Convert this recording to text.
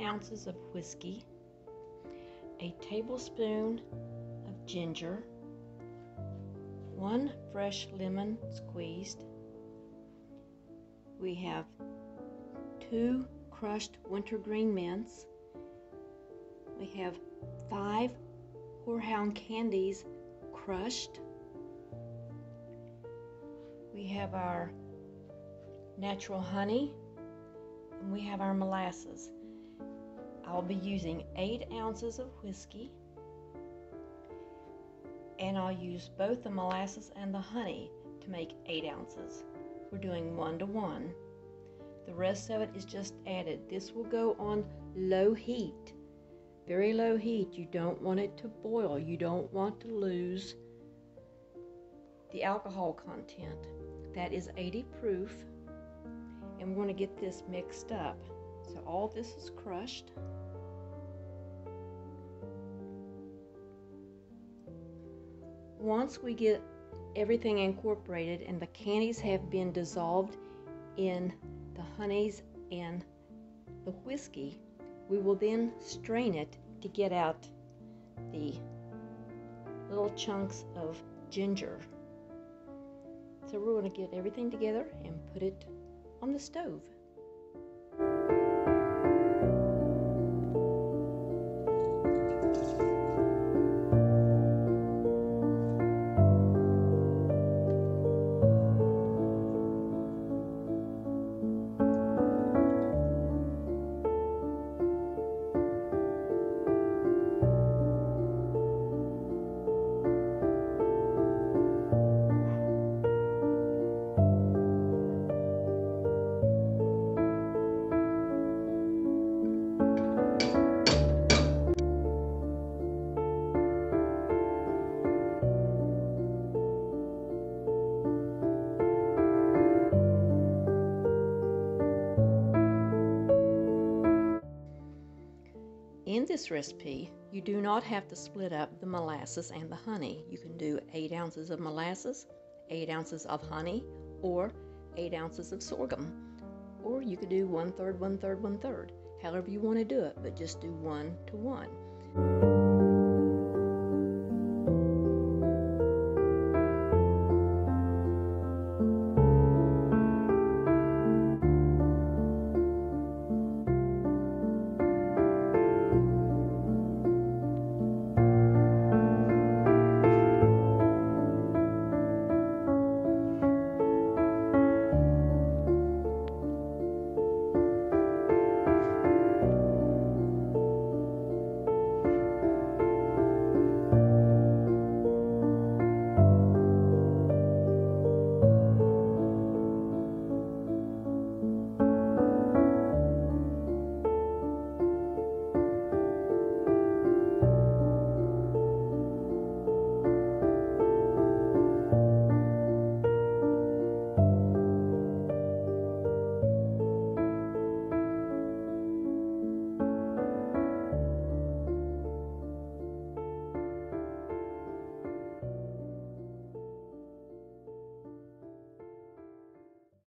ounces of whiskey, a tablespoon of ginger, 1 fresh lemon squeezed. We have 2 crushed wintergreen mints. We have 5 horehound candies crushed. We have our natural honey, and we have our molasses. I'll be using 8 ounces of whiskey, and I'll use both the molasses and the honey to make 8 ounces. We're doing 1 to 1. The rest of it is just added. This will go on low heat, very low heat. You don't want it to boil. You don't want to lose the alcohol content. That is 80 proof, and we're going to get this mixed up. So all this is crushed. Once we get everything incorporated and the candies have been dissolved in the honeys and the whiskey, we will then strain it to get out the little chunks of ginger. So we're going to get everything together and put it on the stove. In this recipe, you do not have to split up the molasses and the honey. You can do 8 ounces of molasses, 8 ounces of honey, or 8 ounces of sorghum. Or you could do 1/3, 1/3, 1/3, however you want to do it, but just do 1 to 1.